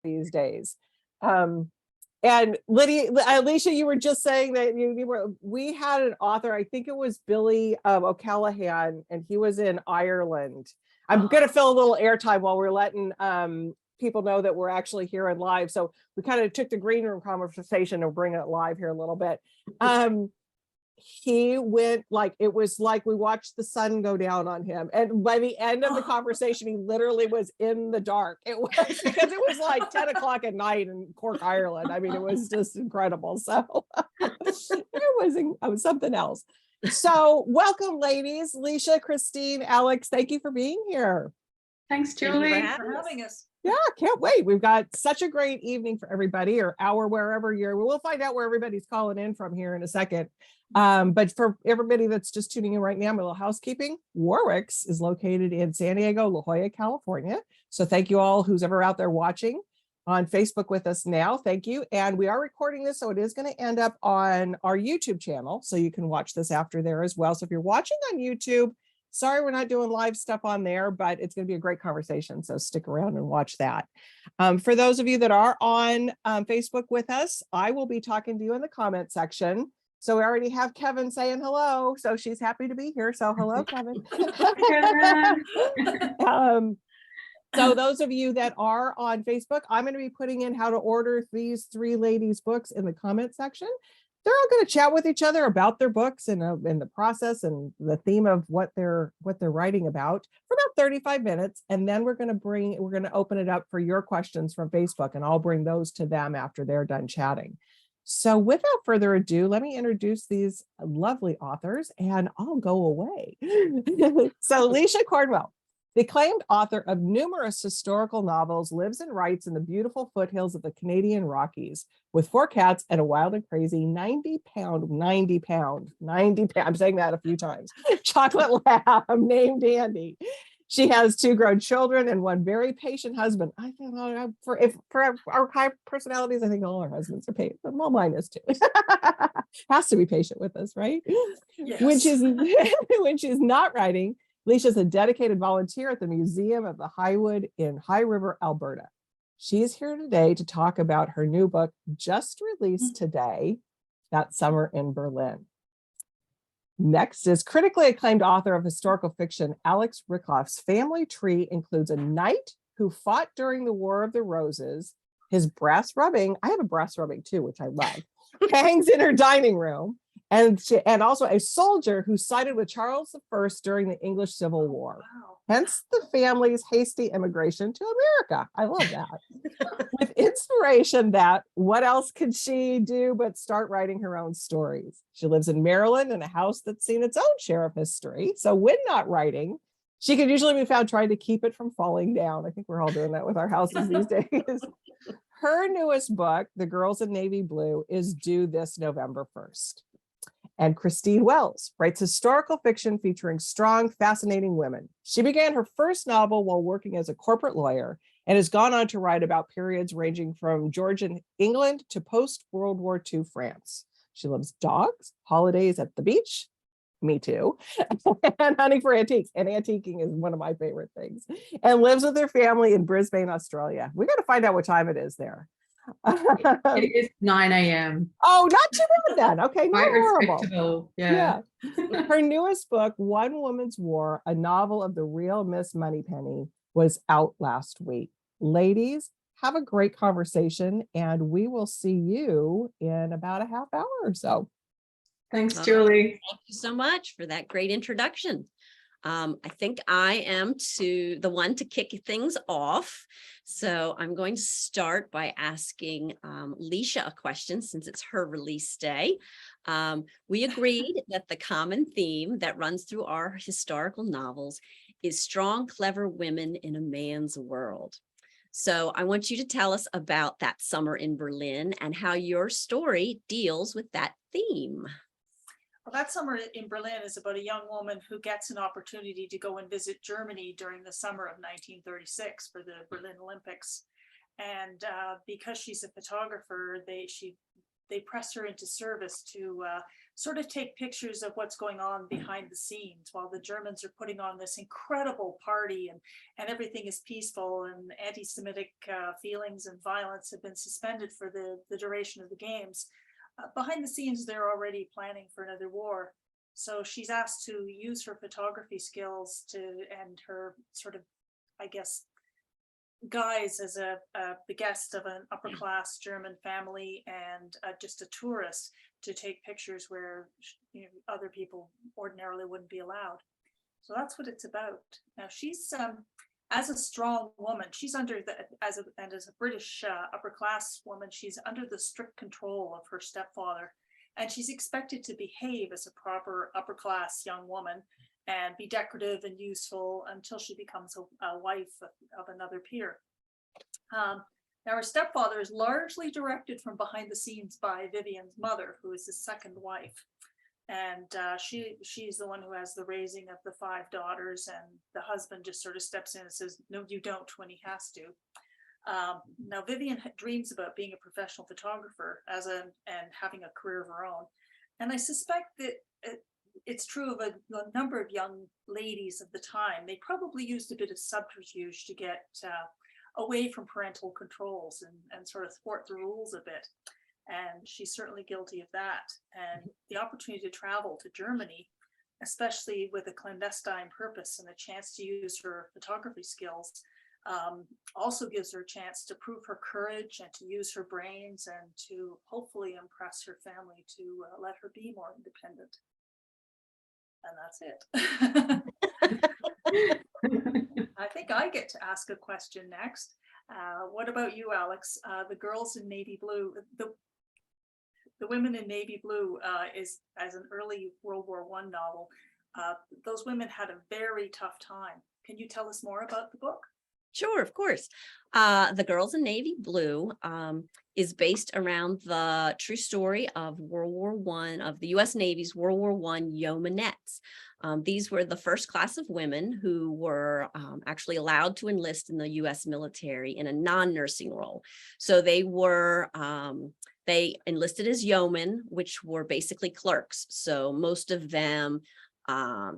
these days. And Lydia, Alicia, you were just saying that we had an author, I think it was Billy O'Callaghan, and he was in Ireland. I'm going to fill a little airtime while we're letting people know that we're actually here and live. So we kind of took the green room conversation and bring it live here a little bit. He went it was like we watched the sun go down on him, and by the end of the conversation he literally was in the dark. It was because it was like 10 o'clock at night in Cork, Ireland. I mean, it was just incredible. So it was something else. So welcome, ladies. Lecia, Christine, Alex, thank you for being here. Thanks, Julie. Thank you for having us. Yeah, can't wait. We've got such a great evening for everybody, or hour, wherever you're. We'll find out where everybody's calling in from here in a second. But for everybody that's just tuning in right now, my little housekeeping, Warwick's is located in San Diego, La Jolla, California. So thank you all who's ever out there watching on Facebook with us now. Thank you. And we are recording this, so it is going to end up on our YouTube channel. So you can watch this after there as well. So if you're watching on YouTube, sorry, we're not doing live stuff on there, but it's going to be a great conversation. So stick around and watch that. For those of you that are on Facebook with us, I will be talking to you in the comment section. So we already have Kevin saying hello. So she's happy to be here. So hello, Kevin. So those of you that are on Facebook, I'm going to be putting in how to order these three ladies' books in the comment section. They're all going to chat with each other about their books and the process and the theme of what they're writing about for about 35 minutes. And then we're going to open it up for your questions from Facebook, and I'll bring those to them after they're done chatting. So without further ado, let me introduce these lovely authors and I'll go away. So Lecia Cornwall, the acclaimed author of numerous historical novels, lives and writes in the beautiful foothills of the Canadian Rockies with 4 cats and a wild and crazy 90 pound, I'm saying that a few times, chocolate lab named Andy. She has 2 grown children and 1 very patient husband. I think for our high personalities, I think all our husbands are patient. Well, mine is too. Has to be patient with us, right? Yes. When she's not writing, Lecia is a dedicated volunteer at the Museum of the Highwood in High River, Alberta. She's here today to talk about her new book, just released today, That Summer in Berlin. Next is critically acclaimed author of historical fiction, Alix Rickloff's family tree includes a knight who fought during the War of the Roses. His brass rubbing, I have a brass rubbing too, which I love, hangs in her dining room. And also a soldier who sided with Charles I during the English Civil War. Wow. Hence the family's hasty immigration to America. I love that. With inspiration that, what else could she do but start writing her own stories? She lives in Maryland in a house that's seen its own share of history. So when not writing, she can usually be found trying to keep it from falling down. I think we're all doing that with our houses these days. Her newest book, The Girls in Navy Blue, is due this November 1st. And Christine Wells writes historical fiction featuring strong, fascinating women. She began her first novel while working as a corporate lawyer and has gone on to write about periods ranging from Georgian England to post-World War II France. She loves dogs, holidays at the beach, me too, and hunting for antiques. And antiquing is one of my favorite things. And lives with her family in Brisbane, Australia. We got to find out what time it is there. It is 9 a.m. Oh, not too bad then. Okay, not Quite horrible. respectable. Yeah. Her newest book, One Woman's War, a novel of the real Miss Moneypenny, was out last week. Ladies, have a great conversation, and we will see you in about a half hour or so. Thanks, Julie. Thank you so much for that great introduction. I think I am the one to kick things off. So I'm going to start by asking Lecia a question since it's her release day. We agreed that the common theme that runs through our historical novels is strong, clever women in a man's world. So I want you to tell us about That Summer in Berlin and how your story deals with that theme. Well, That Summer in Berlin is about a young woman who gets an opportunity to go and visit Germany during the summer of 1936 for the Berlin Olympics. And because she's a photographer, they press her into service to sort of take pictures of what's going on behind the scenes while the Germans are putting on this incredible party, and everything is peaceful, and anti-Semitic feelings and violence have been suspended for the duration of the games. Behind the scenes, they're already planning for another war. So she's asked to use her photography skills and her sort of, I guess, guise as the guest of an upper class German family and just a tourist to take pictures where other people ordinarily wouldn't be allowed. So that's what it's about. Now she's as a strong woman, she's under as a British upper class woman, she's under the strict control of her stepfather, and she's expected to behave as a proper upper class young woman and be decorative and useful until she becomes a wife of another peer. Now her stepfather is largely directed from behind the scenes by Vivian's mother, who is his second wife. And she's the one who has the raising of the 5 daughters, and the husband just sort of steps in and says, no, you don't, when he has to. Now Vivian dreams about being a professional photographer and having a career of her own. And I suspect that it's true of a number of young ladies of the time. They probably used a bit of subterfuge to get away from parental controls and sort of thwart the rules a bit. And she's certainly guilty of that. And the opportunity to travel to Germany, especially with a clandestine purpose and a chance to use her photography skills, also gives her a chance to prove her courage and to use her brains and to hopefully impress her family to let her be more independent. And that's it. I think I get to ask a question next. What about you, Alex? The girls in navy blue, the women in navy blue is as an early World War I novel. Those women had a very tough time. Can you tell us more about the book? Sure, of course. The Girls in Navy Blue is based around the true story of World War I, of the U.S. Navy's World War I yeomanettes. These were the first class of women who were actually allowed to enlist in the U.S. military in a non-nursing role. So they were, they enlisted as yeomen, which were basically clerks. So most of them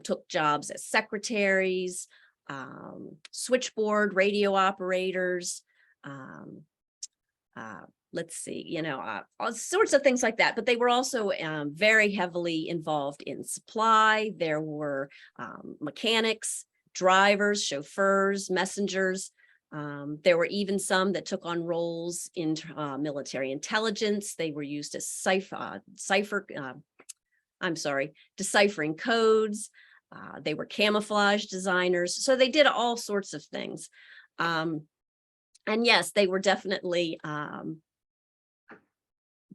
took jobs as secretaries, switchboard, radio operators, let's see, all sorts of things like that. But they were also very heavily involved in supply. There were mechanics, drivers, chauffeurs, messengers. There were even some that took on roles in military intelligence. They were used as deciphering codes. They were camouflage designers. So they did all sorts of things. And yes, they were definitely,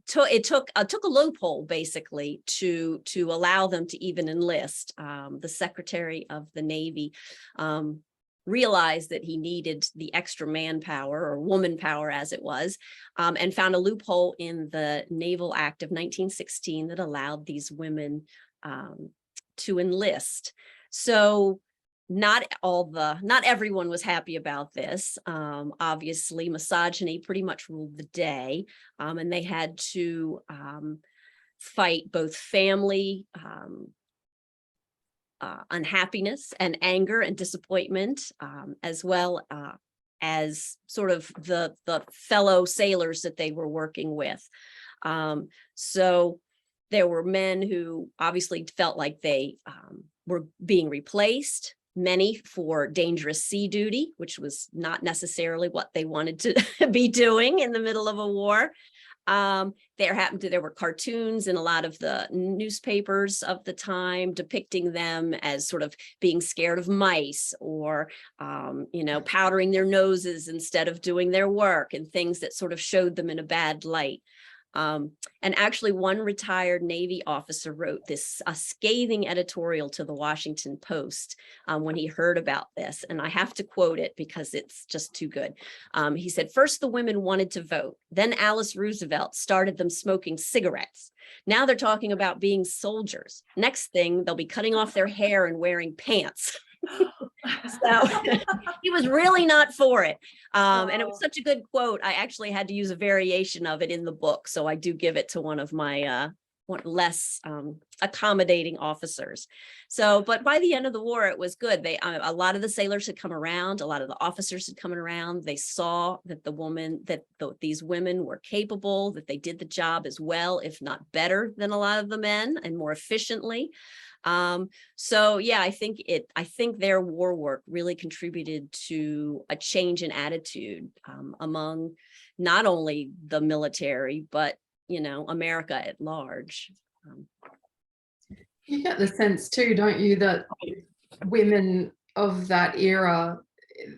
it took a loophole basically to allow them to even enlist. The Secretary of the Navy realized that he needed the extra manpower, or woman power as it was, and found a loophole in the Naval Act of 1916 that allowed these women to enlist. So not everyone was happy about this. Obviously, misogyny pretty much ruled the day, and they had to fight both family unhappiness and anger and disappointment, as well as sort of the fellow sailors that they were working with. So there were men who obviously felt like they were being replaced, many for dangerous sea duty, which was not necessarily what they wanted to be doing in the middle of a war. There were cartoons in a lot of the newspapers of the time depicting them as sort of being scared of mice, or, powdering their noses instead of doing their work, and things that sort of showed them in a bad light. And actually one retired Navy officer wrote a scathing editorial to the Washington Post when he heard about this. And I have to quote it because it's just too good. He said, "First, the women wanted to vote. Then Alice Roosevelt started them smoking cigarettes. Now they're talking about being soldiers. Next thing, they'll be cutting off their hair and wearing pants." So he was really not for it. And it was such a good quote. I actually had to use a variation of it in the book. So I do give it to one of my less accommodating officers. So, but by the end of the war, it was good. A lot of the sailors had come around, a lot of the officers had come around. They saw that these women were capable, that they did the job as well, if not better than a lot of the men, and more efficiently. So yeah, I think their war work really contributed to a change in attitude among not only the military, but America at large. You get the sense too, don't you, that women of that era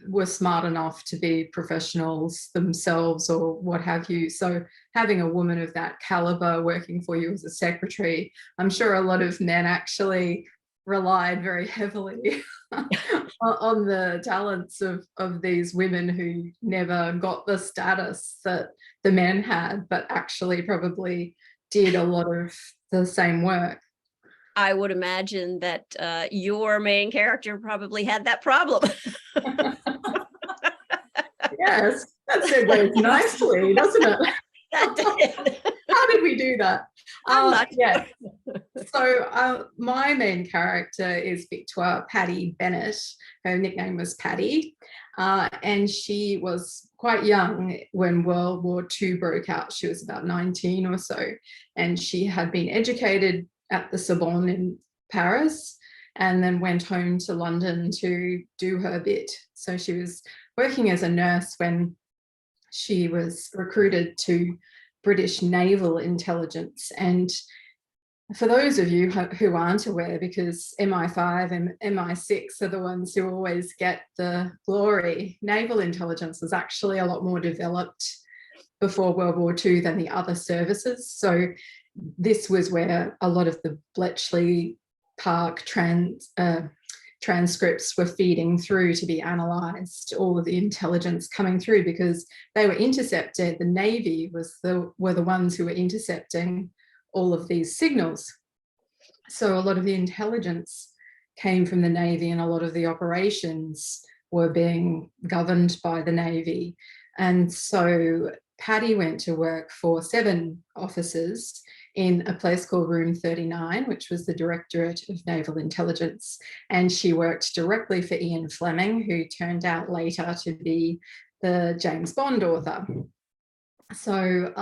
were smart enough to be professionals themselves or what have you. So having a woman of that caliber working for you as a secretary, I'm sure a lot of men actually relied very heavily on the talents of these women who never got the status that the men had, but actually probably did a lot of the same work. I would imagine that your main character probably had that problem. Yes, that segues nicely, doesn't it? That did. How did we do that? I'm not Yeah. So my main character is Victoire Paddy Bennett. Her nickname was Paddy. And she was quite young when World War II broke out. She was about 19 or so. And she had been educated at the Sorbonne in Paris and then went home to London to do her bit. So she was working as a nurse when she was recruited to British naval intelligence. And for those of you who aren't aware, because MI5 and MI6 are the ones who always get the glory, naval intelligence was actually a lot more developed before World War II than the other services. So this was where a lot of the Bletchley Park transcripts were feeding through to be analysed, all of the intelligence coming through, because they were intercepted. The Navy were the ones who were intercepting all of these signals. So a lot of the intelligence came from the Navy and a lot of the operations were being governed by the Navy. And so Paddy went to work for 7 officers in a place called Room 39, which was the Directorate of Naval Intelligence. And she worked directly for Ian Fleming, who turned out later to be the James Bond author. So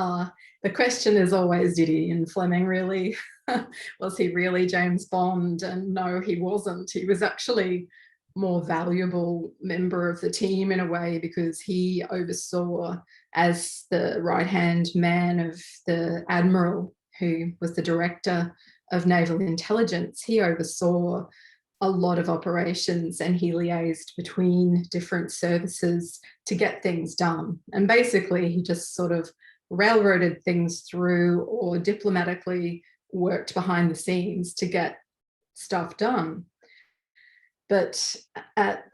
the question is always, did Ian Fleming really, was he really James Bond? And no, he wasn't. He was actually more valuable member of the team in a way, because he oversaw, as the right-hand man of the Admiral, who was the Director of Naval Intelligence, he oversaw a lot of operations and he liaised between different services to get things done. And basically he just sort of railroaded things through or diplomatically worked behind the scenes to get stuff done. But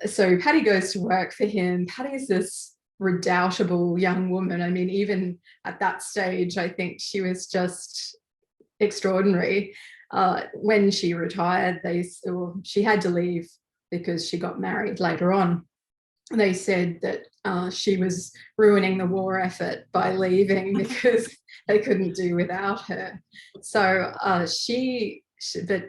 so Paddy goes to work for him. Paddy is this redoubtable young woman. I mean, even at that stage, I think she was just extraordinary. When she retired, she had to leave because she got married later on. They said that she was ruining the war effort by leaving because they couldn't do without her. So but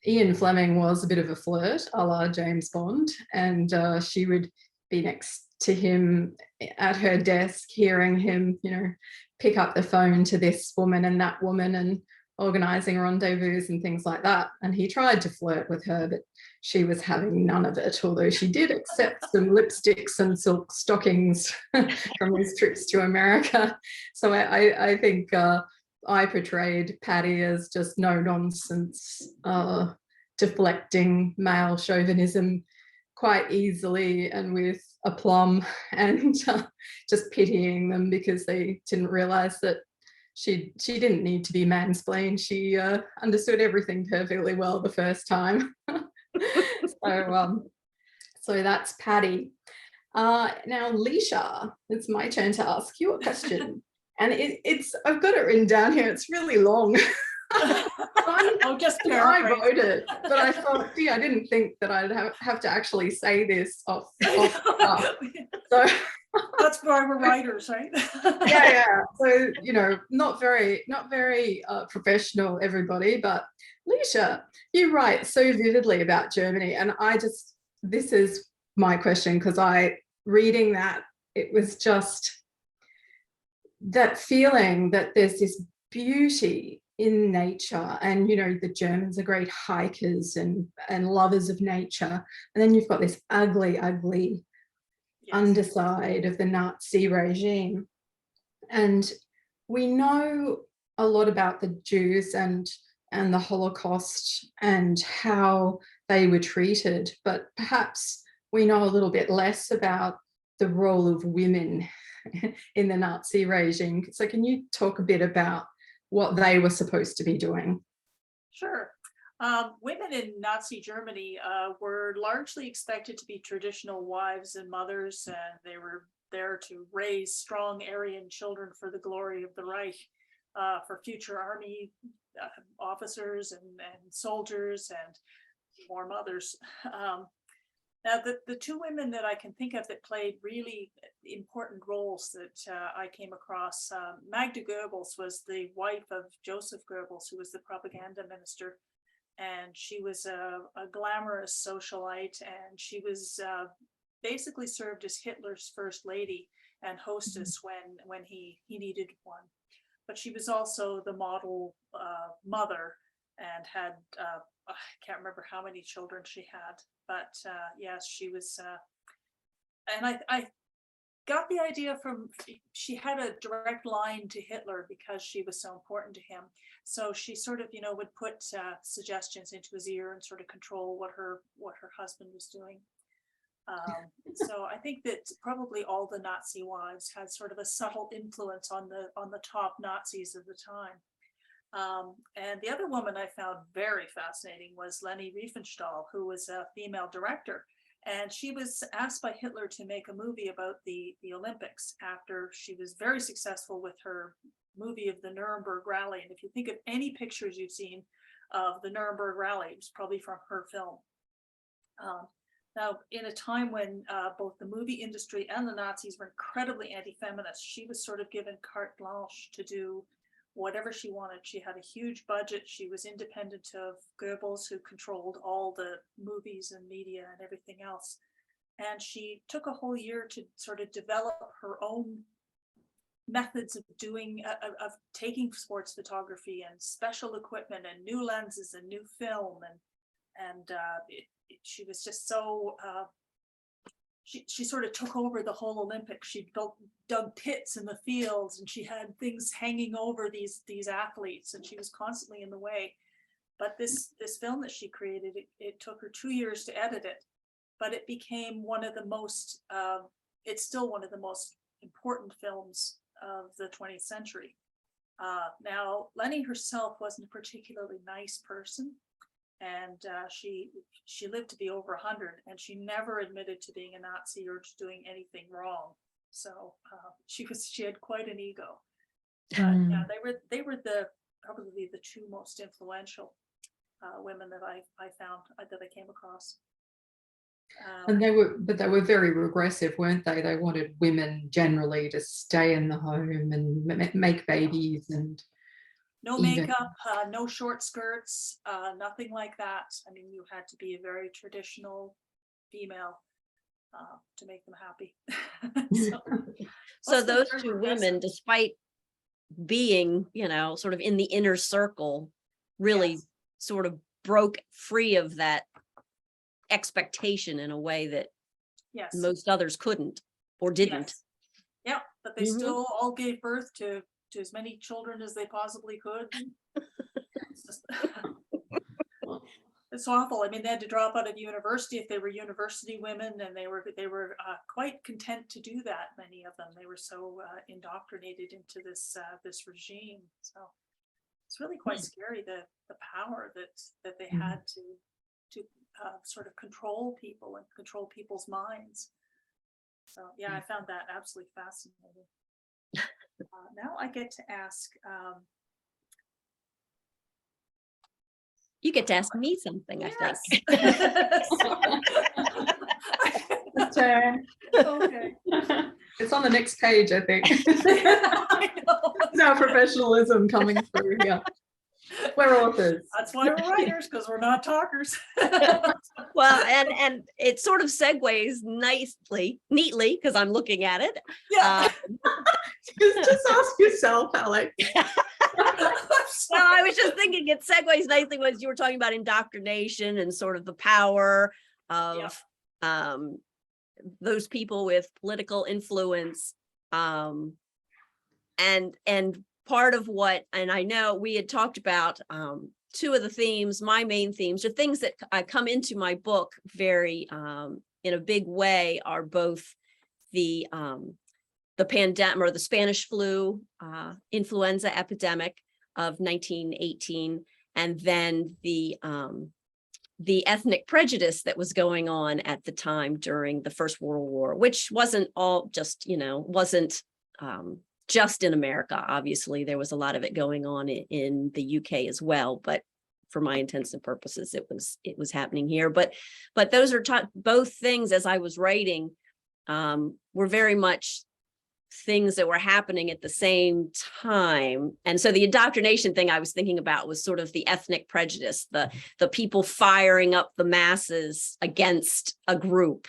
Ian Fleming was a bit of a flirt, a la James Bond, and she would be next to him at her desk, hearing him, pick up the phone to this woman and that woman and organising rendezvous and things like that. And he tried to flirt with her, but she was having none of it, although she did accept some lipsticks and silk stockings from his trips to America. So I think I portrayed Paddy as just no-nonsense, deflecting male chauvinism quite easily and with aplomb, and just pitying them because they didn't realise that she didn't need to be mansplained. She understood everything perfectly well the first time. So that's Paddy. Now, Lecia, it's my turn to ask you a question. And I've got it written down here. It's really long. I'll just I wrote it, but I thought, I didn't think that I'd have to actually say this off. So That's why we're writers, right? Yeah. So, not very professional, everybody, but Lecia, you write so vividly about Germany, and this is my question, because reading that, it was just that feeling that there's this beauty in nature, and the Germans are great hikers and lovers of nature, and then you've got this ugly Yes. underside of the Nazi regime. And we know a lot about the Jews and the Holocaust and how they were treated, but perhaps we know a little bit less about the role of women in the Nazi regime. So can you talk a bit about what they were supposed to be doing? Sure. Women in Nazi Germany were largely expected to be traditional wives and mothers, and they were there to raise strong Aryan children for the glory of the Reich, for future army officers and soldiers and more mothers. Now, the two women that I can think of that played really important roles that I came across, Magda Goebbels was the wife of Joseph Goebbels, who was the propaganda minister. And she was a glamorous socialite, and she was basically served as Hitler's first lady and hostess when he needed one. But she was also the model mother, and had, I can't remember how many children she had, but yes, she was, and I got the idea from, she had a direct line to Hitler because she was so important to him. So she sort of, would put suggestions into his ear and sort of control what her husband was doing. So I think that probably all the Nazi wives had sort of a subtle influence on the top Nazis of the time. And the other woman I found very fascinating was Lenny Riefenstahl, who was a female director. And she was asked by Hitler to make a movie about the Olympics after she was very successful with her movie of the Nuremberg Rally. And if you think of any pictures you've seen of the Nuremberg Rally, it's probably from her film. Now, in a time when both the movie industry and the Nazis were incredibly anti-feminist, she was sort of given carte blanche to do whatever she wanted. She had a huge budget. She was independent of Goebbels, who controlled all the movies and media and everything else. And she took a whole year to sort of develop her own methods of doing, of taking sports photography and special equipment and new lenses and new film. And she was just so, she sort of took over the whole Olympics. She dug pits in the fields, and she had things hanging over these athletes, and she was constantly in the way. But this film that she created, it took her 2 years to edit it, but it became one of the most, it's still one of the most important films of the 20th century. Now, Lenny herself wasn't a particularly nice person. And she lived to be over 100, and she never admitted to being a Nazi or to doing anything wrong. So she had quite an ego. Yeah, they were probably the two most influential women that I found, that I came across. And they were very regressive, weren't they? They wanted women generally to stay in the home and make babies and. No makeup, no short skirts, nothing like that. I mean, you had to be a very traditional female to make them happy. So those two women, despite being, sort of in the inner circle, really sort of broke free of that expectation in a way that most others couldn't or didn't. Yeah, but they still all gave birth to as many children as they possibly could. It's awful. I mean, they had to drop out of university if they were university women, and they were quite content to do that. Many of them, they were so indoctrinated into this regime. So it's really quite scary, the power that they had to sort of control people and control people's minds. So yeah, I found that absolutely fascinating. Now I get to ask. You get to ask me something, I think. Turn. Okay. It's on the next page, I think. I know. It's our professionalism coming through here. We're authors. That's why we're writers, because we're not talkers. Well, and it sort of segues neatly, because I'm looking at it. Yeah. Just ask yourself, Alex. Well, I was just thinking it segues nicely was you were talking about indoctrination and sort of the power of those people with political influence. And part of what, and I know we had talked about two of the themes, my main themes, or things that I come into my book very in a big way, are both the pandemic, or the Spanish flu influenza epidemic of 1918, and then the ethnic prejudice that was going on at the time during the First World War, which wasn't all just, wasn't just in America. Obviously, there was a lot of it going on in the UK as well, but for my intents and purposes, it was happening here. But those are both things, as I was writing, were very much things that were happening at the same time. And so the indoctrination thing I was thinking about was sort of the ethnic prejudice, the people firing up the masses against a group,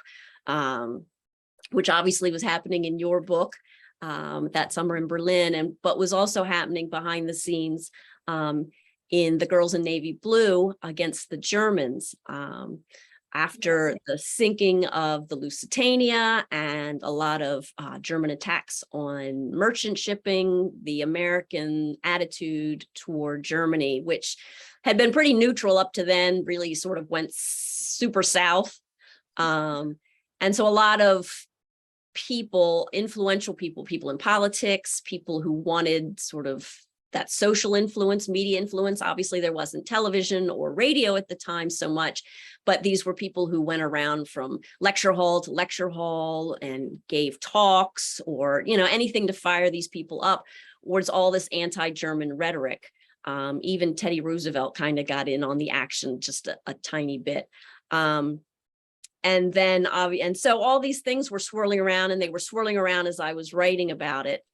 which obviously was happening in your book that summer in Berlin, but was also happening behind the scenes in The Girls in Navy Blue against the Germans. After the sinking of the Lusitania and a lot of German attacks on merchant shipping, the American attitude toward Germany, which had been pretty neutral up to then, really sort of went super south. And so a lot of people, influential people in politics, people who wanted sort of that social influence, media influence. Obviously, there wasn't television or radio at the time so much, but these were people who went around from lecture hall to lecture hall and gave talks, or anything to fire these people up towards all this anti-German rhetoric. Even Teddy Roosevelt kind of got in on the action just a tiny bit. And then, and so all these things were swirling around, and they were swirling around as I was writing about it.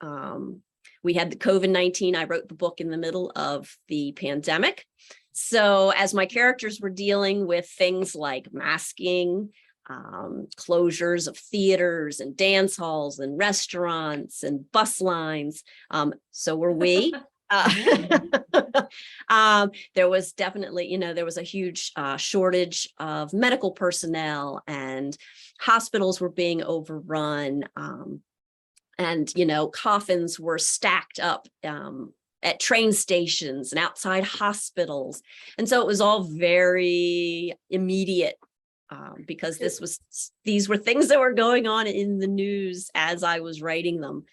We had the COVID-19. I wrote the book in the middle of the pandemic. So as my characters were dealing with things like masking, closures of theaters and dance halls and restaurants and bus lines, so were we. There was definitely, there was a huge shortage of medical personnel, and hospitals were being overrun. And, coffins were stacked up at train stations and outside hospitals. And so it was all very immediate because these were things that were going on in the news as I was writing them.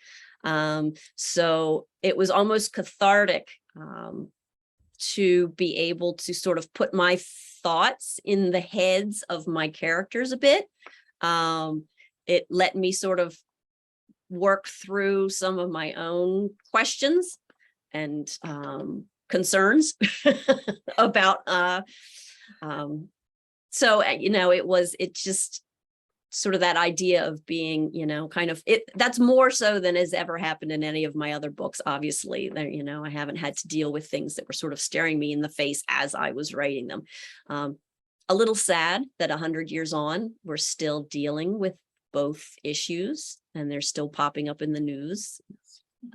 So it was almost cathartic to be able to sort of put my thoughts in the heads of my characters a bit. It let me sort of work through some of my own questions and concerns about it's just sort of that idea of being, kind of that's more so than has ever happened in any of my other books. Obviously, there, I haven't had to deal with things that were sort of staring me in the face as I was writing them. A little sad that 100 years on, we're still dealing with both issues, and they're still popping up in the news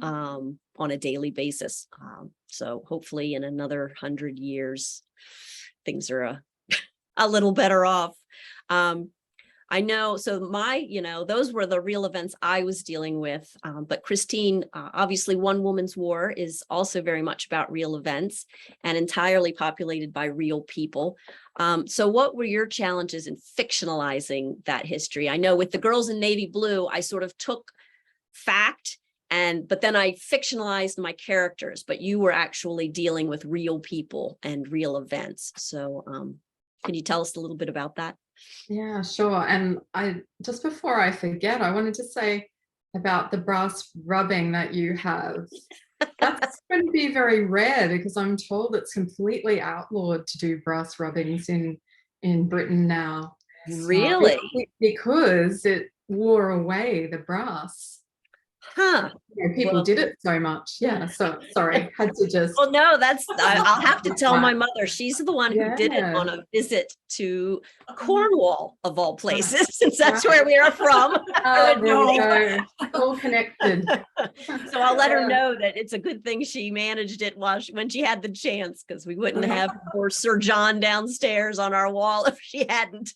on a daily basis. So hopefully in another 100 years, things are a little better off. I know, so those were the real events I was dealing with. But Christine, obviously One Woman's War is also very much about real events and entirely populated by real people. So what were your challenges in fictionalizing that history? I know with The Girls in Navy Blue, I sort of took fact, but then I fictionalized my characters, but you were actually dealing with real people and real events. So can you tell us a little bit about that? Yeah, sure. And just before I forget, I wanted to say about the brass rubbing that you have. That's going to be very rare, because I'm told it's completely outlawed to do brass rubbings in Britain now. Really? Because it wore away the brass. Huh. People Well- did it so much. Yeah. So sorry, had to just. Well, no, I'll have to tell my mother. She's the one who did it Yeah. on a visit to Cornwall, of all places, since that's where we are from. Oh, there we originally. go. All connected. So I'll let her Yeah. know that it's a good thing she managed it when she had the chance, because we wouldn't have or Sir John downstairs on our wall if she hadn't.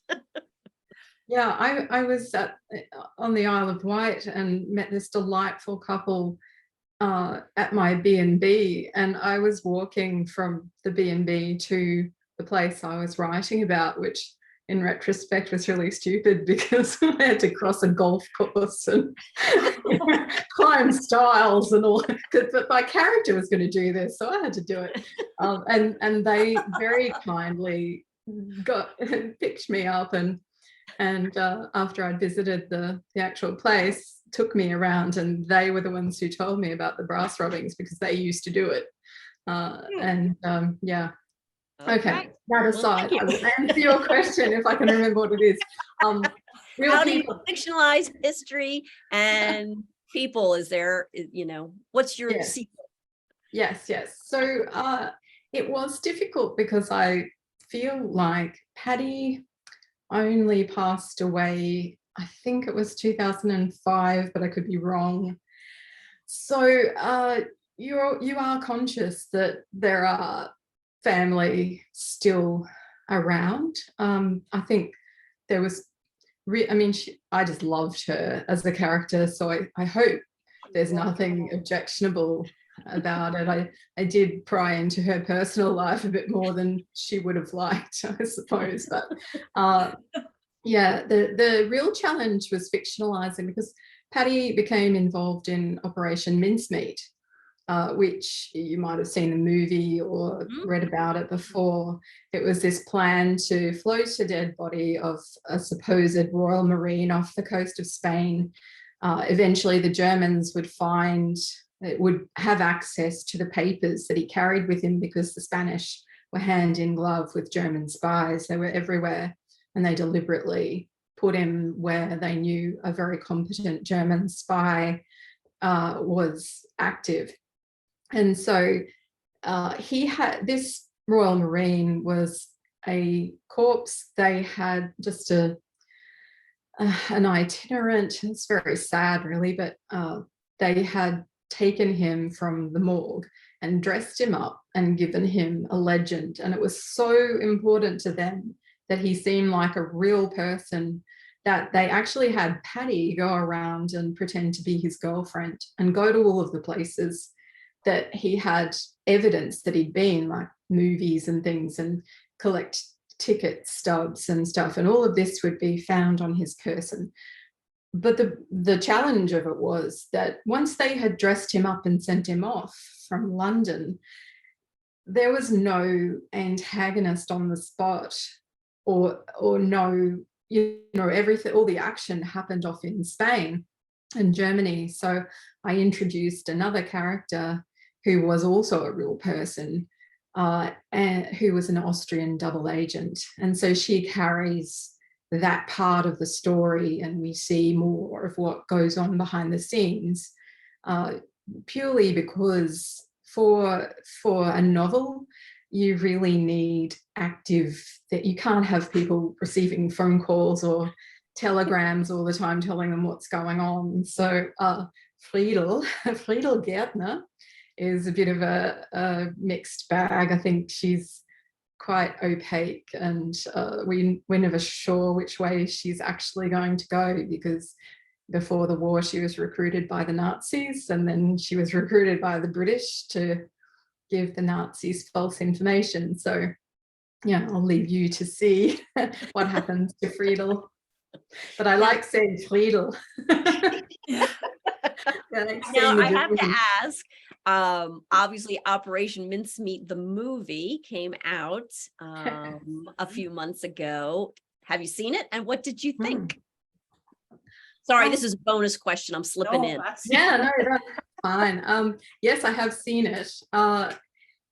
Yeah, I was on the Isle of Wight and met this delightful couple at my B&B, and I was walking from the B&B to the place I was writing about, which in retrospect was really stupid because I had to cross a golf course and climb stiles and all, but my character was going to do this, so I had to do it. And they very kindly picked me up and after I'd visited the actual place, took me around, and they were the ones who told me about the brass rubbings because they used to do it. Yeah. Okay. That aside, I will answer your question if I can remember what it is. How do you fictionalize history and people? Is there, what's your secret? Yes. So it was difficult because I feel like Paddy only passed away, I think it was 2005, but I could be wrong. So you are conscious that there are family still around. I think there was, I just loved her as a character, so I hope there's nothing objectionable about it. I did pry into her personal life a bit more than she would have liked, I suppose. But yeah, the real challenge was fictionalizing, because Paddy became involved in Operation Mincemeat, which you might have seen the movie or read about it before. It was this plan to float a dead body of a supposed Royal Marine off the coast of Spain. Eventually, the Germans would have access to the papers that he carried with him, because the Spanish were hand in glove with German spies. They were everywhere, and they deliberately put him where they knew a very competent German spy was active. And so he had, this Royal Marine was a corpse. They had just an itinerant. It's very sad, really, but they had taken him from the morgue and dressed him up and given him a legend. And it was so important to them that he seemed like a real person that they actually had Paddy go around and pretend to be his girlfriend and go to all of the places that he had evidence that he'd been, like movies and things, and collect ticket stubs and stuff. And all of this would be found on his person. But the challenge of it was that once they had dressed him up and sent him off from London, there was no antagonist on the spot, or no, everything, all the action happened off in Spain and Germany. So I introduced another character who was also a real person, and who was an Austrian double agent. And so she carries that part of the story, and we see more of what goes on behind the scenes, purely because for a novel, you really need that you can't have people receiving phone calls or telegrams all the time telling them what's going on. So Friedel Gärtner is a bit of a mixed bag. I think she's quite opaque, and we're never sure which way she's actually going to go, because before the war she was recruited by the Nazis, and then she was recruited by the British to give the Nazis false information. So yeah, I'll leave you to see what happens to Friedel. But I like saying Friedel. Now I have to ask, obviously Operation Mincemeat, the movie, came out a few months ago. Have you seen it? And what did you think? Sorry, this is a bonus question. I'm slipping in. Yeah, no, that's fine. Yes, I have seen it.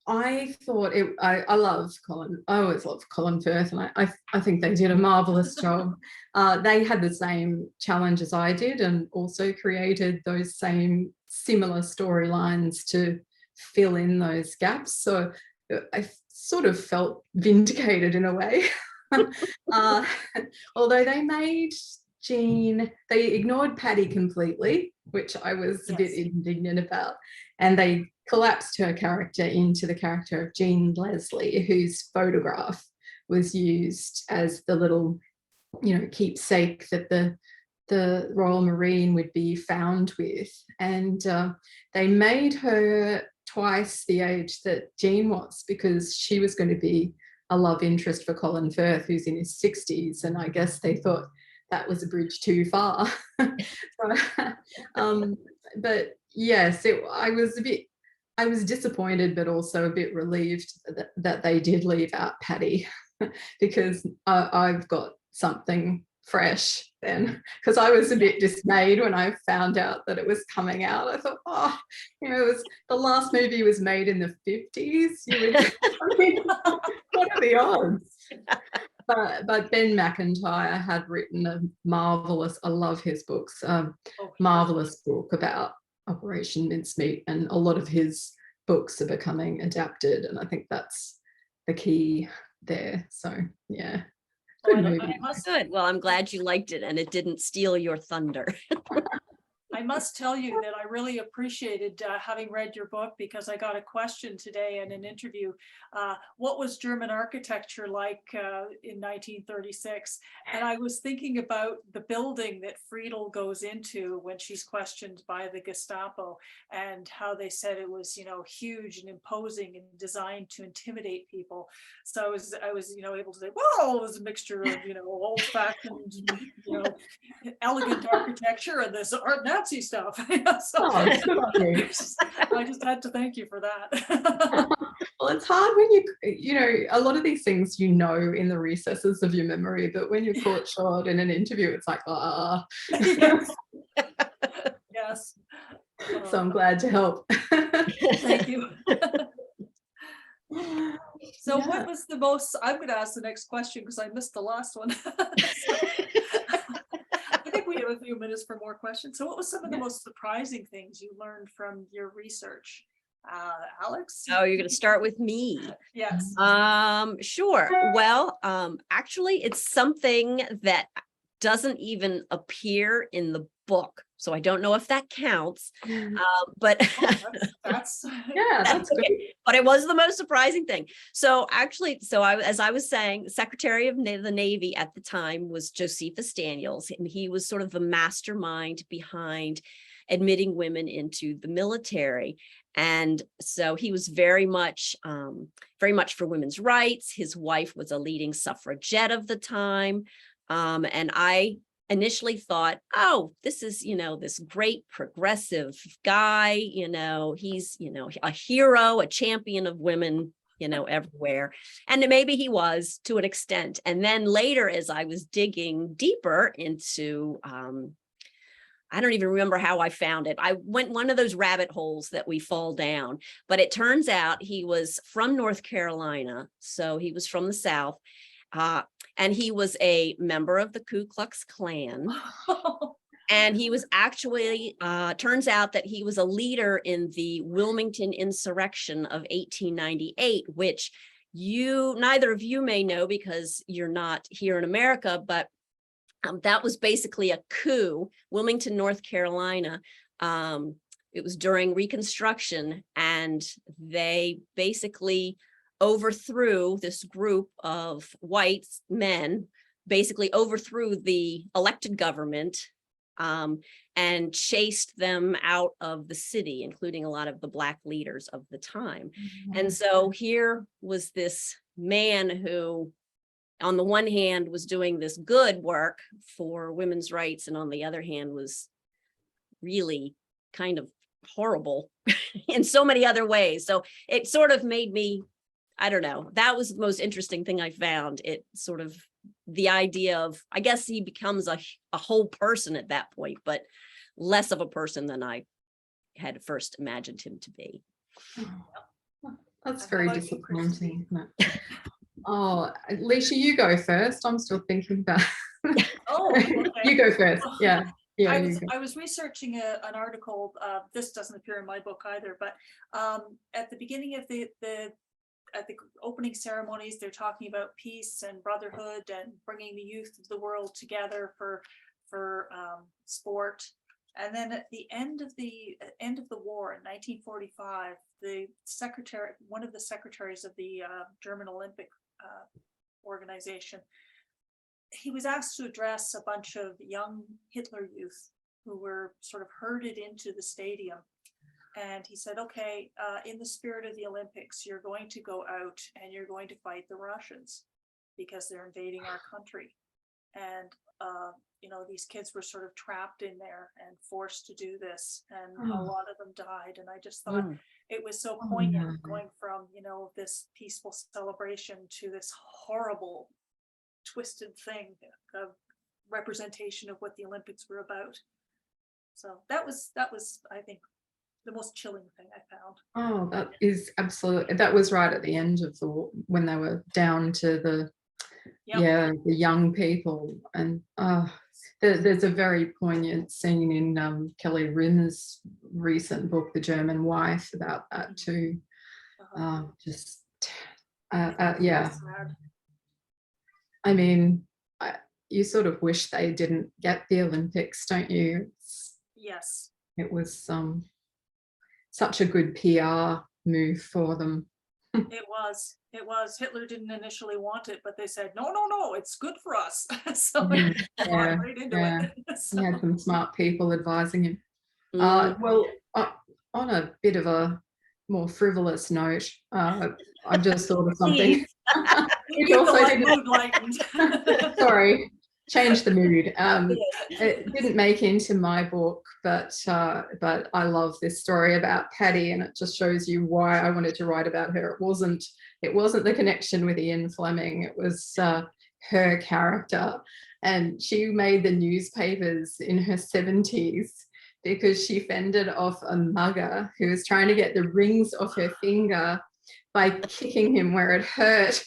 I thought I love Colin. I always love Colin Firth, and I think they did a marvelous job. They had the same challenge as I did, and also created those same similar storylines to fill in those gaps. So I sort of felt vindicated in a way. Although they made Jean, they ignored Paddy completely, which I was a bit indignant about, and they collapsed her character into the character of Jean Leslie, whose photograph was used as the little, keepsake that the Royal Marine would be found with. And they made her twice the age that Jean was, because she was going to be a love interest for Colin Firth, who's in his 60s. And I guess they thought that was a bridge too far. But yes, I was disappointed, but also a bit relieved that they did leave out Paddy, because I've got something fresh then, because I was a bit dismayed when I found out that it was coming out. I thought, it was, the last movie was made in the 50s. What are the odds? But Ben McIntyre had written a marvelous, I love his books, marvelous book about Operation Mincemeat, and a lot of his books are becoming adapted, and I think that's the key there. So yeah, good movie. Good. Well, I'm glad you liked it and it didn't steal your thunder. I must tell you that I really appreciated having read your book, because I got a question today in an interview. What was German architecture like in 1936? And I was thinking about the building that Friedel goes into when she's questioned by the Gestapo, and how they said it was, huge and imposing and designed to intimidate people. So I was able to say, well, it was a mixture of, old-fashioned, elegant architecture and this art Nazi stuff. So I just had to thank you for that. Well, it's hard when a lot of these things in the recesses of your memory, but when you're caught short in an interview, it's like, Yes. Yes. So I'm glad to help. Thank you. So what was the most, I'm going to ask the next question because I missed the last one. I think we have a few minutes for more questions. So what was some of the most surprising things you learned from your research? Alix? Oh, you're going to start with me. Yes. Sure. Well, actually, it's something that doesn't even appear in the book. So I don't know if that counts, but that's good. But it was the most surprising thing. So actually, as I was saying, Secretary of the Navy at the time was Josephus Daniels, and he was sort of the mastermind behind admitting women into the military. And so he was very much for women's rights. His wife was a leading suffragette of the time. And I initially thought, oh, this is, this great progressive guy, he's, a hero, a champion of women, everywhere. And maybe he was to an extent. And then later, as I was digging deeper into, I don't even remember how I found it. I went one of those rabbit holes that we fall down, but it turns out he was from North Carolina. So he was from the South. And he was a member of the Ku Klux Klan. And he was actually, turns out that he was a leader in the Wilmington insurrection of 1898, which neither of you may know because you're not here in America, but that was basically a coup, Wilmington, North Carolina. It was during Reconstruction, and they basically overthrew this group of white men, basically overthrew the elected government and chased them out of the city, including a lot of the Black leaders of the time. Mm-hmm. And so here was this man who, on the one hand, was doing this good work for women's rights, and on the other hand was really kind of horrible in so many other ways. So it sort of made me, I don't know, that was the most interesting thing I found. It sort of, the idea of, I guess he becomes a whole person at that point, but less of a person than I had first imagined him to be. That's And how very about you, Christine? disappointing. Isn't it? Oh, Alicia, you go first. I'm still thinking about. Oh, okay. You go first. Well, Yeah, yeah, I you was go. I was researching an article. This doesn't appear in my book either, but at the beginning of the at the opening ceremonies, they're talking about peace and brotherhood and bringing the youth of the world together for sport. And then at the end of the war in 1945, one of the secretaries of the German Olympic organization, he was asked to address a bunch of young Hitler youth who were sort of herded into the stadium. And he said, okay, in the spirit of the Olympics, you're going to go out and you're going to fight the Russians because they're invading our country. And, these kids were sort of trapped in there and forced to do this. And a lot of them died. And I just thought it was so poignant going from, this peaceful celebration to this horrible, twisted thing of representation of what the Olympics were about. So that was, I think, the most chilling thing I found. Oh, that is absolutely, that was right at the end of when they were down to the young people. And there's a very poignant scene in Kelly Rimmer's recent book, The German Wife, about that too. Yeah. Sad. I mean, you sort of wish they didn't get the Olympics, don't you? Yes. It was such a good PR move for them. It was. Hitler didn't initially want it, but they said, no, it's good for us. So he bought right into it. So. He had some smart people advising him. Well, on a bit of a more frivolous note, I just thought of something. Keep the mood lightened. Sorry, change the mood. It didn't make into my book, but I love this story about Paddy, and it just shows you why I wanted to write about her. It wasn't the connection with Ian Fleming. It was her character, and she made the newspapers in her 70s because she fended off a mugger who was trying to get the rings off her finger by kicking him where it hurt.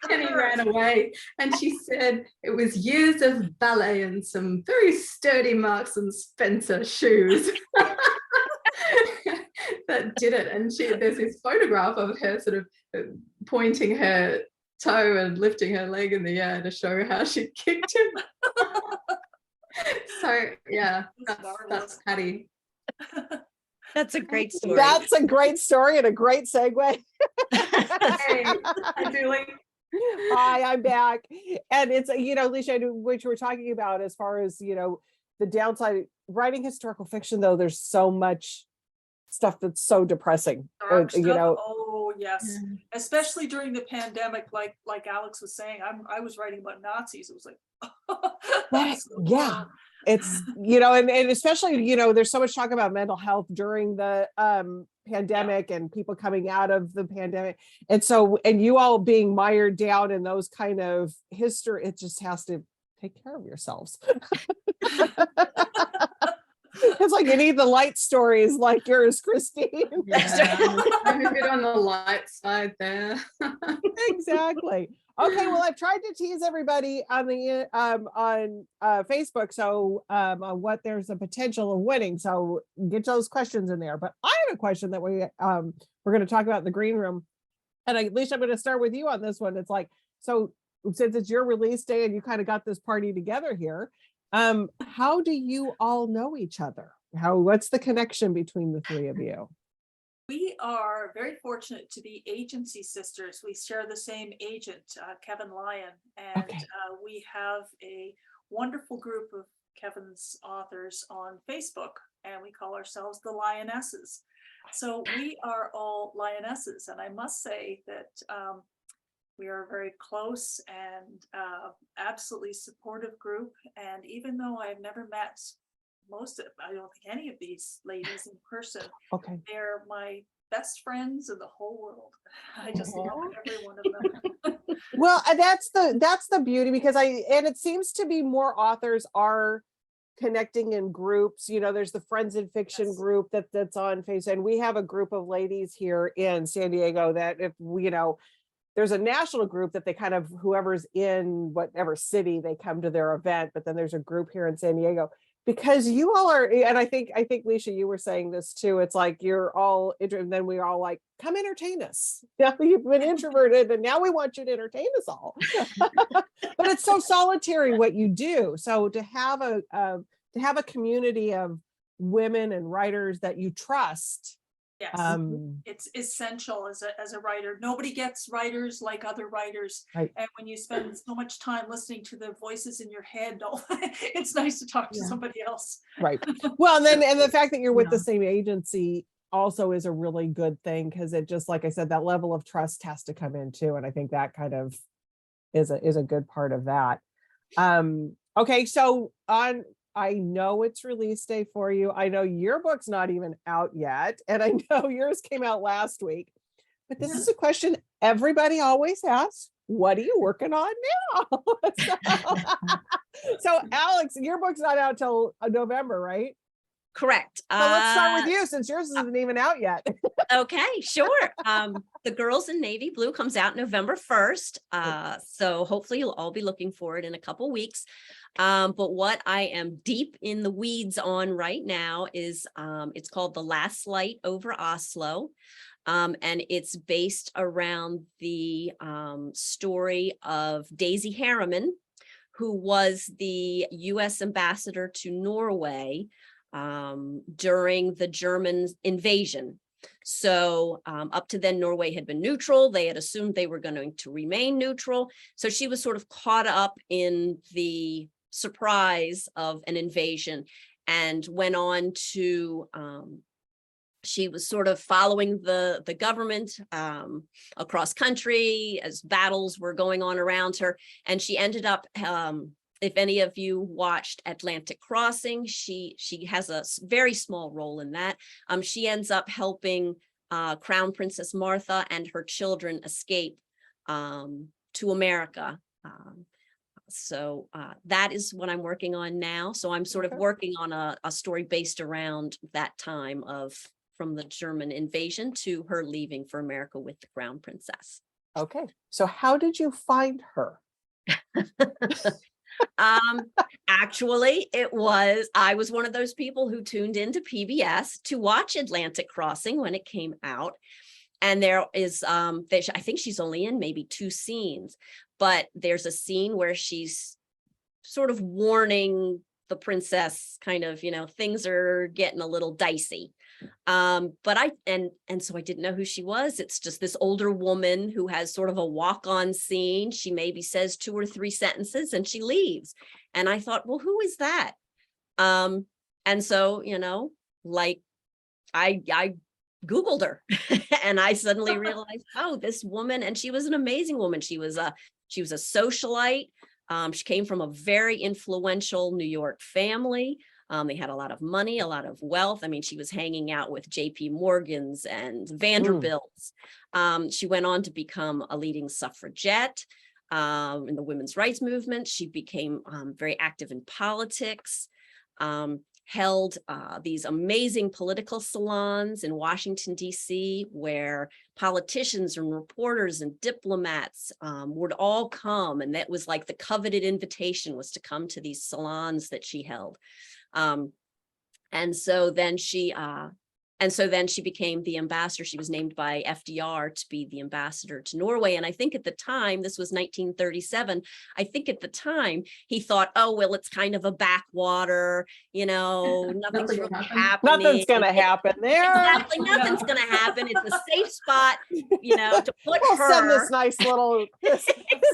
And he ran away, and she said it was years of ballet and some very sturdy Marks and Spencer shoes that did it. And there's this photograph of her sort of pointing her toe and lifting her leg in the air to show how she kicked him. So yeah, that's Paddy. That's a great story. That's a great story and a great segue. Hey, hi, Julie. Hi, I'm back. And it's, Lecia, which we're talking about as far as, the downside. Writing historical fiction, though, there's so much stuff that's so depressing. Dark stuff. Oh, yes. Especially during the pandemic, like Alix was saying, I was writing about Nazis. It was like, yeah. It's, and especially, there's so much talk about mental health during the pandemic and people coming out of the pandemic. And so, and you all being mired down in those kind of history, it just has to take care of yourselves. It's like you need the light stories like yours, Christine. Yeah, I'm a bit on the light side there. Exactly. Okay, well, I've tried to tease everybody on the on Facebook, so on what there's a potential of winning. So get those questions in there. But I have a question that we're going to talk about in the green room, and at least I'm going to start with you on this one. It's like, so since it's your release day and you kind of got this party together here, how do you all know each other? What's the connection between the three of you? We are very fortunate to be agency sisters. We share the same agent, Kevin Lyon, and we have a wonderful group of Kevin's authors on Facebook, and we call ourselves the Lionesses. So we are all Lionesses, and I must say that we are a very close and absolutely supportive group. And even though I've never met I don't think any of these ladies in person, they're my best friends in the whole world. I just love every one of them. Well, that's the beauty, because it seems to be more authors are connecting in groups. You know, there's the Friends in Fiction Yes. group that's on Facebook, and we have a group of ladies here in San Diego that if you know, there's a national group that they kind of, whoever's in whatever city, they come to their event, but then there's a group here in San Diego because you all are, and I think Lecia, you were saying this too. It's like you're all, and then we're all like, come entertain us. Yeah, you've been introverted, and now we want you to entertain us all. But it's so solitary what you do. So to have a community of women and writers that you trust. Yes, Um, it's essential as a writer. Nobody gets writers like other writers. Right. And when you spend so much time listening to the voices in your head, it's nice to talk to Yeah. somebody else. right. Well, and the fact that you're with the Yeah. same agency also is a really good thing, because it just, like I said, that level of trust has to come in too. And I think that kind of is a good part of that. Okay, so I know it's release day for you. I know your book's not even out yet, and I know yours came out last week. But this is a question everybody always asks: what are you working on now? So, Alix, your book's not out till November, right? Correct. So let's start with you, since yours isn't even out yet. Okay, sure. The Girls in Navy Blue comes out November 1st. So hopefully you'll all be looking for it in a couple weeks. But what I am deep in the weeds on right now is it's called The Last Light Over Oslo. And it's based around the story of Daisy Harriman, who was the US ambassador to Norway during the German invasion. So up to then, Norway had been neutral. They had assumed they were going to remain neutral. So she was sort of caught up in the surprise of an invasion and went on to, she was sort of following the government across country as battles were going on around her. And she ended up, if any of you watched Atlantic Crossing, she has a very small role in that. She ends up helping Crown Princess Martha and her children escape to America. So that is what I'm working on now. So I'm sort of working on a story based around that time from the German invasion to her leaving for America with the Crown Princess. Okay, so how did you find her? Actually, I was one of those people who tuned into PBS to watch Atlantic Crossing when it came out. And there is, I think she's only in maybe 2 scenes, but there's a scene where she's sort of warning the princess, kind of, things are getting a little dicey. But so I didn't know who she was. It's just this older woman who has sort of a walk-on scene. She maybe says 2 or 3 sentences and she leaves. And I thought, well, who is that? And so, like I Googled her and I suddenly realized, oh, this woman, and she was an amazing woman. She was a socialite. She came from a very influential New York family. They had a lot of money, a lot of wealth. I mean, she was hanging out with JP Morgans and Vanderbilts. She went on to become a leading suffragette in the women's rights movement. She became very active in politics, held these amazing political salons in Washington, D.C., where politicians and reporters and diplomats would all come. And that was like the coveted invitation, was to come to these salons that she held. And so then she became the ambassador. She was named by FDR to be the ambassador to Norway. And I think at the time, this was 1937, I think at the time he thought, oh, well, it's kind of a backwater, nothing's really happening. Nothing's going to happen there. Exactly, nothing's going to happen. It's a safe spot, to put We'll her. send this nice little, nice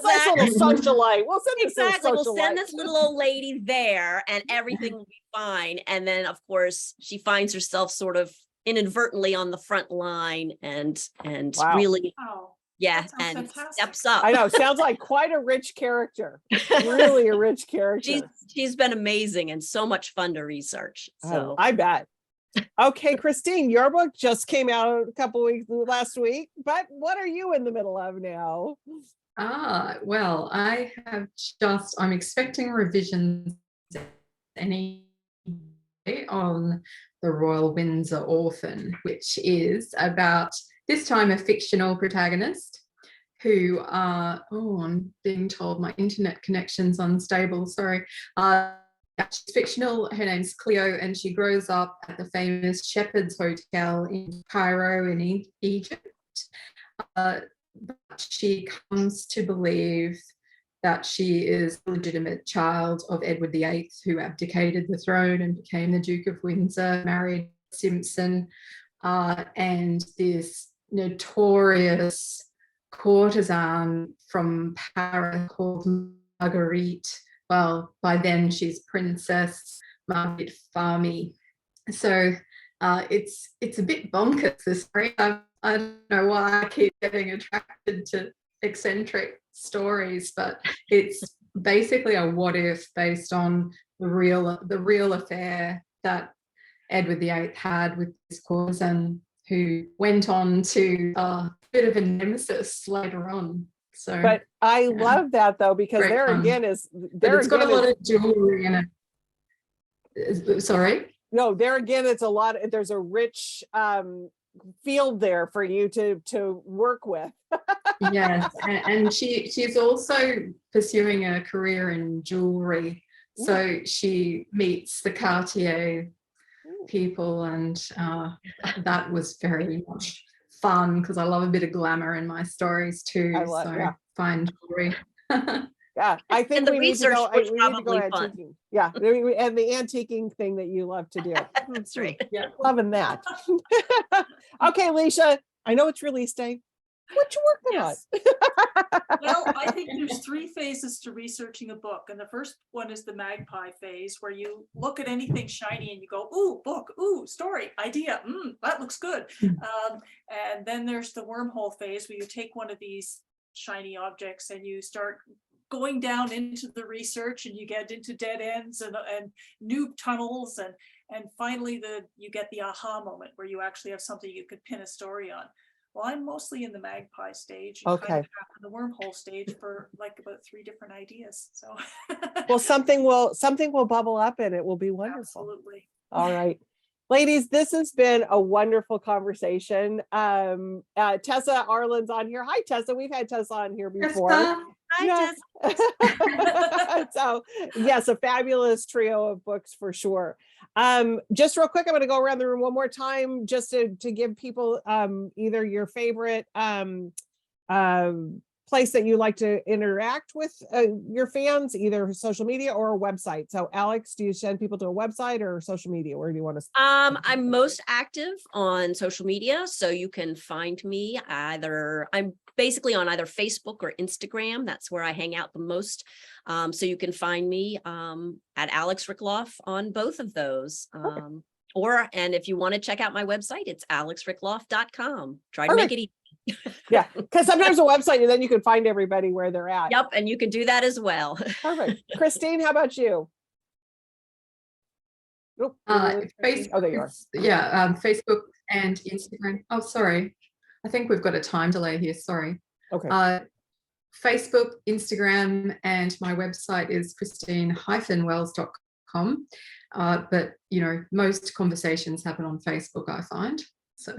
little socialite. We'll send this Exactly. little We'll socialite. send this little old lady there and everything will be fine. And then, of course, she finds herself sort of inadvertently on the front line and Wow. really, Oh, yeah, that sounds and fantastic. steps up. I know. Sounds like quite a rich character. Really a rich character. She's been amazing and so much fun to research. So I bet. Okay, Christine, your book just came out a couple weeks last week, but what are you in the middle of now? Well, I'm expecting revisions any on the Royal Windsor Orphan, which is about this time a fictional protagonist who I'm being told my internet connection's unstable, sorry. She's fictional, her name's Cleo, and she grows up at the famous Shepherd's Hotel in Cairo in Egypt. But she comes to believe that she is a legitimate child of Edward VIII, who abdicated the throne and became the Duke of Windsor, married Simpson, and this notorious courtesan from Paris called Marguerite. Well, by then she's Princess Marguerite Farmy. So it's a bit bonkers, this story. I don't know why I keep getting attracted to eccentric stories, but it's basically a what if based on the real affair that Edward VIII had with this courtesan, who went on to a bit of a nemesis later on. So, but I love that though, because Great there fun. again is but it's got a lot of jewelry in it. Sorry. No, there again, it's a lot. There's a rich field there for you to work with. Yes, and she's also pursuing a career in jewelry. So she meets the Cartier people, and that was very much fun because I love a bit of glamour in my stories too. Fine jewelry. Yeah, I think the we need to research go. was We need to go probably fun. antiquing. Yeah, and the antiquing thing that you love to do. That's right. Yeah. Loving that. Okay, Lecia, I know it's release day. What you working Yes. on? Well, I think there's 3 phases to researching a book. And the first one is the magpie phase, where you look at anything shiny and you go, ooh, book, ooh, story, idea, that looks good. And then there's the wormhole phase, where you take one of these shiny objects and you start going down into the research, and you get into dead ends and new tunnels, and finally you get the aha moment where you actually have something you could pin a story on. Well, I'm mostly in the magpie stage, and kind of half in the wormhole stage for like about 3 different ideas. So Well, something will bubble up and it will be wonderful. Absolutely. All right. Ladies, this has been a wonderful conversation. Tessa Arlen's on here. Hi, Tessa. We've had Tessa on here before. Hi, Tessa. So yes, a fabulous trio of books for sure. Just real quick, I'm going to go around the room one more time just to give people either your favorite place that you like to interact with your fans, either social media or a website. So Alix, do you send people to a website or social media? Where do you want to? I'm most active on social media, so you can find me I'm basically on either Facebook or Instagram. That's where I hang out the most. So you can find me at Alix Rickloff on both of those. And if you want to check out my website, it's alixrickloff.com. Try to make it easy. Yeah, because sometimes a website, and then you can find everybody where they're at. Yep, and you can do that as well. Perfect. Christine, how about you? Facebook, oh, there you are. Yeah, Facebook and Instagram. Oh, sorry. I think we've got a time delay here. Sorry. Okay. Facebook, Instagram, and my website is christine-wells.com. But most conversations happen on Facebook, I find. So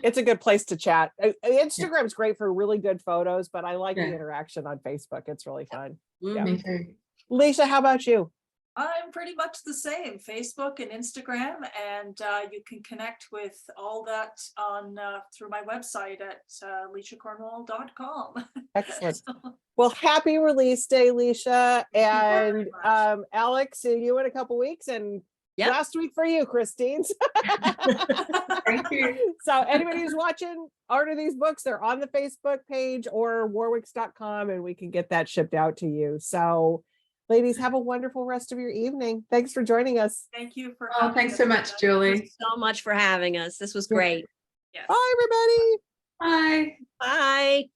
it's a good place to chat. Instagram's great for really good photos, but I like the interaction on Facebook. It's really fun. Yeah. Me too. Lecia, how about you? I'm pretty much the same, Facebook and Instagram, and you can connect with all that on through my website at LeciaCornwall.com. Excellent. Well, happy release day, Lecia, and Alix, see you in a couple weeks, and last week for you, Christine. Thank you. So anybody who's watching, order these books. They're on the Facebook page or warwicks.com, and we can get that shipped out to you. So ladies, have a wonderful rest of your evening. Thanks for joining us. Thank you for thanks so much, Julie. Thank you so much for having us. This was great. Yes. Bye, everybody. Bye. Bye.